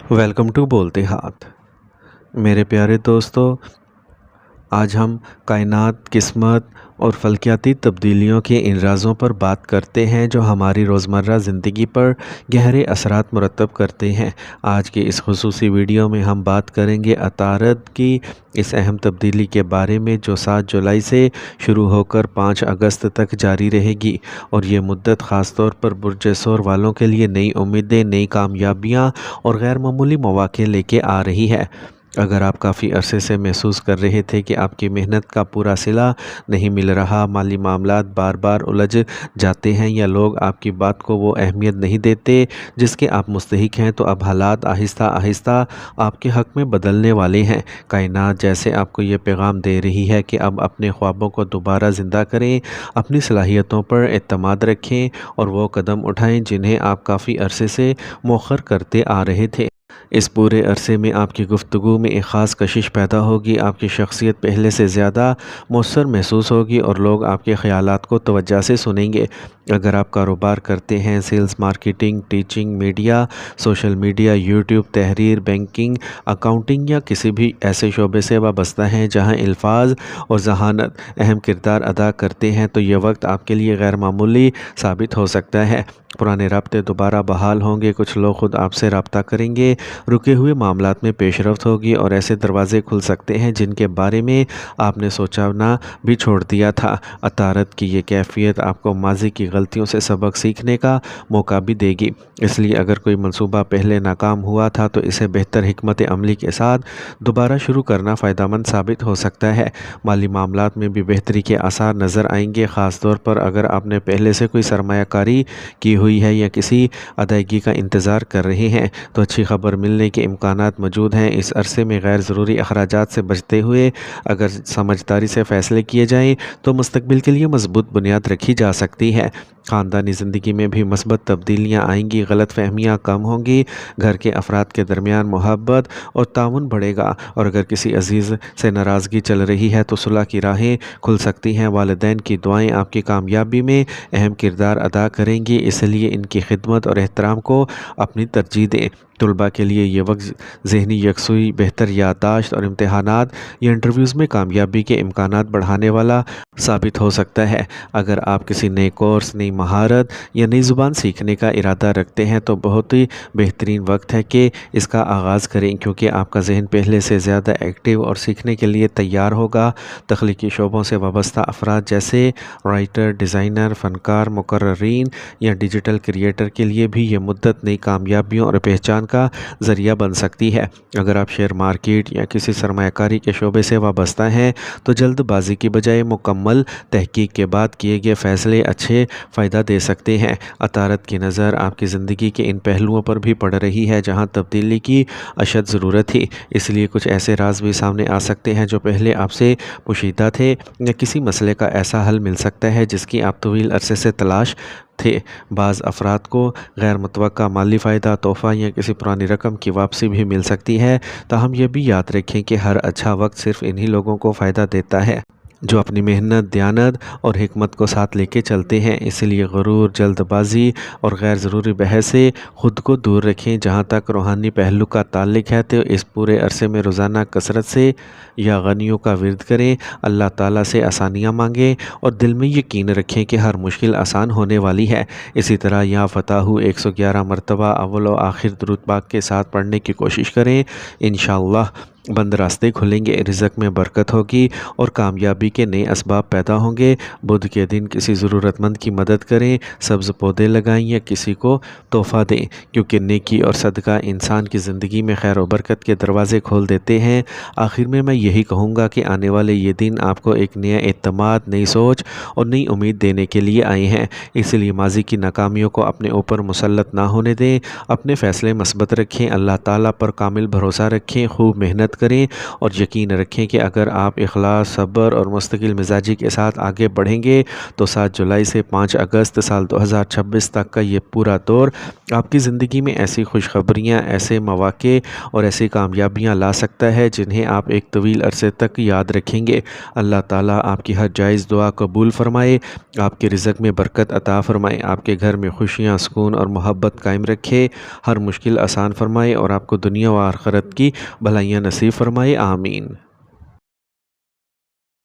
Welcome to बोलते हाथ। मेरे प्यारे दोस्तों, आज हम कायनात, किस्मत और फल्कियाती तब्दीलियों के इन राज़ों पर बात करते हैं जो हमारी रोज़मर्रा ज़िंदगी पर गहरे असरात मुरतब करते हैं। आज की इस खुसूसी वीडियो में हम बात करेंगे अतारद की इस अहम तब्दीली के बारे में जो 7 जुलाई से शुरू होकर 5 अगस्त तक जारी रहेगी, और ये मुद्दत ख़ास तौर पर बुर्ज-ए-सौर वालों के लिए नई उम्मीदें, नई कामयाबियाँ और गैर मामूली मौक़े लेके आ रही है। अगर आप काफ़ी अरसे से महसूस कर रहे थे कि आपकी मेहनत का पूरा सिला नहीं मिल रहा, माली मामलात बार बार उलझ जाते हैं या लोग आपकी बात को वो अहमियत नहीं देते जिसके आप मुस्तहिक हैं, तो अब हालात आहिस्ता आहिस्ता आपके हक़ में बदलने वाले हैं। कायनात जैसे आपको ये पैगाम दे रही है कि अब अपने ख्वाबों को दोबारा ज़िंदा करें, अपनी सलाहियतों पर एतमाद रखें और वो कदम उठाएं जिन्हें आप काफ़ी अरसे से मौखर करते आ रहे थे। इस पूरे अरसे में आपकी गुफ्तगू में एक ख़ास कशिश पैदा होगी, आपकी शख्सियत पहले से ज़्यादा मौसर महसूस होगी और लोग आपके ख़यालात को तवज्जो से सुनेंगे। अगर आप कारोबार करते हैं, sales, marketing, teaching, media, social media, YouTube, तहरीर, बैंकिंग, अकाउंटिंग या किसी भी ऐसे शोबे से वाबस्ता हैं जहां अल्फाज और ज़हानत अहम किरदार अदा करते हैं, तो ये वक्त आपके लिए गैर मामूली साबित हो सकता है। पुराने राब्ते दोबारा बहाल होंगे, कुछ लोग ख़ुद आपसे रब्ता करेंगे, रुके हुए मामलात में पेशरफ्त होगी और ऐसे दरवाज़े खुल सकते हैं जिनके बारे में आपने सोचा ना भी छोड़ दिया था। अतारत की ये कैफियत आपको माजी की गलतियों से सबक सीखने का मौका भी देगी। इसलिए अगर कोई मंसूबा पहले नाकाम हुआ था तो इसे बेहतर हिकमत अमली के साथ दोबारा शुरू करना फ़ायदेमंद साबित हो सकता है। माली मामलात में भी बेहतरी के आसार नज़र आएंगे, ख़ास तौर पर अगर आपने पहले से कोई सरमायाकारी की हुई है या किसी अदायगी का इंतज़ार कर रहे हैं, तो अच्छी खबर मिलने के इम्कानात मौजूद हैं। इस अरसे में गैर ज़रूरी अखराजात से बचते हुए अगर समझदारी से फ़ैसले किए जाएँ तो मुस्तकबिल के लिए मजबूत बुनियाद रखी जा सकती है। ख़ानदानी ज़िंदगी में भी मस्बत तब्दीलियाँ आएंगी, गलत फहमियाँ कम होंगी, घर के अफराद के दरमियान मोहब्बत और ताउन बढ़ेगा, और अगर किसी अजीज़ से नाराज़गी चल रही है तो सुलह की राहें खुल सकती हैं। वालिदैन की दुआएं आपकी कामयाबी में अहम किरदार अदा करेंगी, इसलिए इनकी खिदमत और एहतराम को अपनी तरजीह दें। तलबा के लिए ये वक्त ज़हनी यकसुई, बेहतर याददाश्त और इम्तहानात या इंटरव्यूज़ में कामयाबी के इम्कानात बढ़ाने वाला साबित हो सकता है। अगर आप किसी नए कोर्स, नई महारत या नई ज़ुबान सीखने का इरादा रखते हैं तो बहुत ही बेहतरीन वक्त है कि इसका आगाज़ करें, क्योंकि आपका जहन पहले से ज़्यादा एक्टिव और सीखने के लिए तैयार होगा। तख्लीकी शोबों से वाबस्ता अफराद जैसे राइटर, डिज़ाइनर, फ़नकार, मुकर्रीन या डिजिटल क्रिएटर के लिए भी ये मुद्दत नई कामयाबियों और पहचान का ज़रिया बन सकती है। अगर आप शेयर मार्केट या किसी सरमायाकारी के शोबे से वाबस्ता हैं तो जल्दबाजी की बजाय मुकम्मल तहकीक के बाद किए गए फ़ैसले अच्छे फ़ायदा दे सकते हैं। अतारत की नज़र आपकी ज़िंदगी के इन पहलुओं पर भी पड़ रही है जहां तब्दीली की अशद ज़रूरत थी, इसलिए कुछ ऐसे राज भी सामने आ सकते हैं जो पहले आपसे पोशीदा थे, या किसी मसले का ऐसा हल मिल सकता है जिसकी आप तवील अरसे से तलाश थे। बाज़ अफराद को गैर मुतवक्का माली फ़ायदा, तोहफ़ा या किसी पुरानी रकम की वापसी भी मिल सकती है। ताहम यह भी याद रखें कि हर अच्छा वक्त सिर्फ़ इन्हीं लोगों को फ़ायदा देता है जो अपनी मेहनत, दयानत और हिकमत को साथ लेके चलते हैं। इसलिए गुरूर, जल्दबाजी और गैर ज़रूरी बहस से ख़ुद को दूर रखें। जहाँ तक रूहानी पहलू का ताल्लुक़ है तो इस पूरे अरसे में रोज़ाना कसरत से या गनियों का विर्द करें, अल्लाह ताला से आसानियाँ मांगें और दिल में यकीन रखें कि हर मुश्किल आसान होने वाली है। इसी तरह या फ़ताहु 111 मरतबा अव्वल व आखिर दुरूद पाक के साथ पढ़ने की कोशिश करें। इंशाअल्लाह बंद रास्ते खुलेंगे, रिज़्क़ में बरकत होगी और कामयाबी के नए असबाब पैदा होंगे। बुध के दिन किसी ज़रूरतमंद की मदद करें, सब्ज़ पौधे लगाएं या किसी को तोहफ़ा दें, क्योंकि नेकी और सदका इंसान की ज़िंदगी में खैर और बरकत के दरवाज़े खोल देते हैं। आखिर में मैं यही कहूँगा कि आने वाले ये दिन आपको एक नया एतमाद, नई सोच और नई उम्मीद देने के लिए आए हैं। इसलिए माजी की नाकामियों को अपने ऊपर मुसल्लत ना होने दें, अपने फ़ैसले मस्बत रखें, अल्लाह ताला पर कामिल भरोसा रखें, खूब मेहनत کریں اور یقین رکھیں کہ اگر آپ اخلاص، صبر اور مستقل مزاجی کے ساتھ آگے بڑھیں گے تو 7 جولائی سے 5 اگست سال 2026 تک کا یہ پورا دور آپ کی زندگی میں ایسی خوشخبریاں، ایسے مواقع اور ایسی کامیابیاں لا سکتا ہے جنہیں آپ ایک طویل عرصے تک یاد رکھیں گے۔ اللہ تعالیٰ آپ کی ہر جائز دعا قبول فرمائے، آپ کے رزق میں برکت عطا فرمائے، آپ کے گھر میں خوشیاں، سکون اور محبت قائم رکھے، ہر مشکل آسان فرمائے اور آپ کو دنیا و آخرت کی بھلائیاں نصیب فرمائے، آمین۔